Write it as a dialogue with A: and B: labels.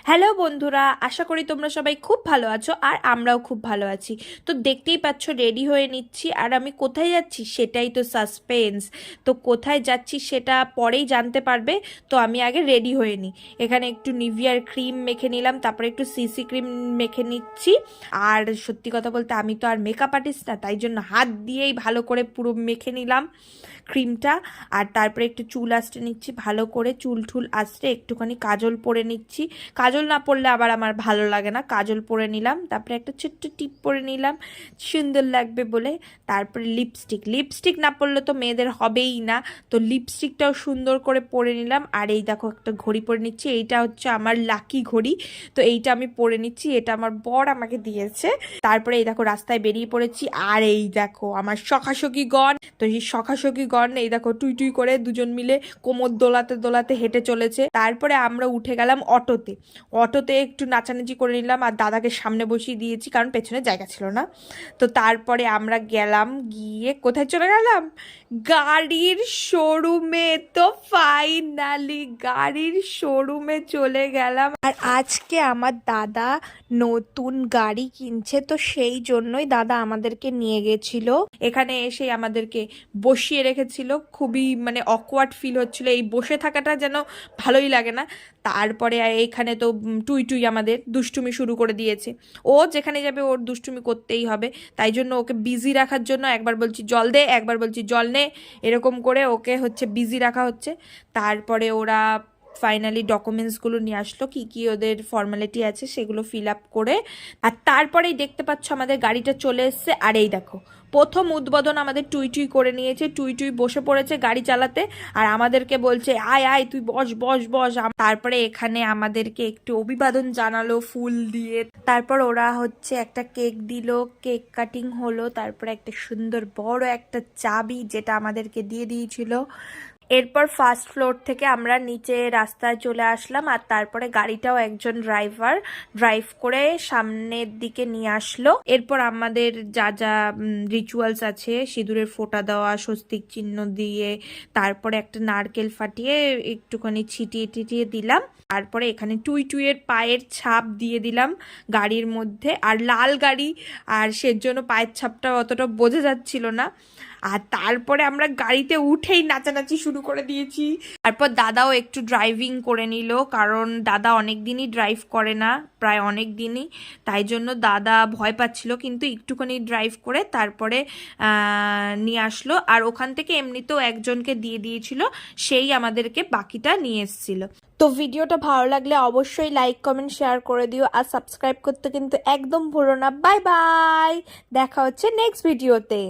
A: Hello বন্ধুরা, আশা করি তোমরা সবাই খুব ভালো আছো আর আমরাও খুব ভালো আছি। তো দেখতেই পাচ্ছ রেডি হয়ে নিচ্ছি, আর আমি কোথায় যাচ্ছি সেটাই তো সাসপেন্স। তো কোথায় যাচ্ছি সেটা পরেই জানতে পারবে। তো আমি আগে রেডি হয়ে নিই। এখানে একটু নিভিয়ার ক্রিম মেখে নিলাম, তারপরে একটু সিসি ক্রিম মেখে নিচ্ছি। আর সত্যি কথা বলতে আমি তো আর মেকআপ আর্টিস্ট না, তাই জন্য হাত দিয়েই ভালো করে পুরো মেখে নিলাম ক্রিমটা। আর তারপরে একটু চুল আঁচড়ে নিচ্ছি ভালো করে, চুল ঠুল আঁচড়ে একটুখানি কাজল পরে নিচ্ছি। কাজল না পরলে আবার আমার ভালো লাগে না, কাজল পরে নিলাম। তারপরে একটা ছোট্ট টিপ পরে নিলাম সুন্দর লাগবে বলে। তারপরে লিপস্টিক, লিপস্টিক না পরলে তো মেয়েদের হবেই না, তো লিপস্টিকটাও সুন্দর করে পরে নিলাম। আর এই দেখো একটা ঘড়ি পরে নিচ্ছি, এইটা হচ্ছে আমার লাকি ঘড়ি। তো এইটা আমি পরে নিচ্ছি, এটা আমার বর আমাকে দিয়েছে। তারপরে এই দেখো রাস্তায় বেরিয়ে পড়েছি। আর এই দেখো আমার সখাসখি গণ, তো এই সখাসখি গণ এই দেখো টুই টুই করে দুজন মিলে কোমর দোলাতে দোলাতে হেঁটে চলেছে। তারপরে আমরা উঠে গেলাম অটোতে। অটোতে একটু নাচানাচি করে নিলাম, আর দাদাকে সামনে বসিয়ে দিয়েছি কারণ পেছনে জায়গা ছিল না। তো তারপরে আমরা গেলাম, গিয়ে কোথায় চলে গেলাম, গাড়ির শোরুমে। তো ফাইনালি গাড়ির শোরুমে চলে গেলাম। আর আজকে আমার দাদা নতুন গাড়ি কিনছে, তো সেই জন্যই দাদা আমাদেরকে নিয়ে গেছিল। এখানে এসে আমাদেরকে বসিয়ে রেখেছিল, খুবই মানে অকওয়ার্ড ফিল হচ্ছিল, এই বসে থাকাটা যেন ভালোই লাগে না। তারপরে এইখানে তো টুই টুই আমাদের দুষ্টুমি শুরু করে দিয়েছে। ও যেখানে যাবে ওর দুষ্টুমি করতেই হবে, তাই জন্য ওকে বিজি রাখার জন্য একবার বলছি জল দে, একবার বলছি জল নে, এরকম করে ওকে হচ্ছে বিজি রাখা হচ্ছে। তারপরে ওরা ফাইনালি ডকুমেন্টসগুলো নিয়ে আসলো, কি কি ওদের ফর্মালিটি আছে সেগুলো ফিল আপ করে। আর তারপরেই দেখতে পাচ্ছ আমাদের গাড়িটা চলে এসছে। আর এই দেখো প্রথম উদ্বোধন আমাদের টুই টুই করে নিয়েছে, টুই টুই বসে পড়েছে গাড়ি চালাতে, আর আমাদেরকে বলছে আয় আয় তুই বস বস বস। তারপরে এখানে আমাদেরকে একটু অভিবাদন জানালো ফুল দিয়ে। তারপর ওরা হচ্ছে একটা কেক দিল, কেক কাটিং হলো। তারপরে একটা সুন্দর বড় একটা চাবি যেটা আমাদেরকে দিয়ে দিয়েছিল। এরপর ফার্স্ট ফ্লোর থেকে আমরা নিচে রাস্তায় চলে আসলাম, আর তারপরে গাড়িটাও একজন ড্রাইভার ড্রাইভ করে সামনের দিকে নিয়ে আসলো। এরপর আমাদের যা যা রিচুয়ালস আছে, সিঁদুরের ফোঁটা দেওয়া, স্বস্তিক চিহ্ন দিয়ে, তারপরে একটা নারকেল ফাটিয়ে একটুখানি ছিটিয়ে টিটিয়ে দিলাম। তারপরে এখানে টুই টুইয়ের পায়ের ছাপ দিয়ে দিলাম গাড়ির মধ্যে। আর লাল গাড়ি, আর সেজন্য পায়ের ছাপটা অতটা বোঝা যাচ্ছিল না। আর তারপরে আমরা গাড়িতে উঠেই নাচানাচি শুরু করে দিয়েছি। তারপর দাদাও একটু ড্রাইভিং করে নিল, কারণ দাদা অনেক দিনই ড্রাইভ করে না, প্রায় অনেক দিনই, তাই জন্য দাদা ভয় পাচ্ছিল, কিন্তু একটুখানি ড্রাইভ করে তারপরে নিয়ে আসলো। আর ওখান থেকে এমনিতেও একজনকে দিয়ে দিয়েছিল, সেই আমাদেরকে বাকিটা নিয়ে এসেছিল। তো ভিডিওটা ভালো লাগলে অবশ্যই লাইক কমেন্ট শেয়ার করে দিও, আর সাবস্ক্রাইব করতে কিন্তু একদম ভুলো না। বাই বাই, দেখা হচ্ছে নেক্সট ভিডিওতে।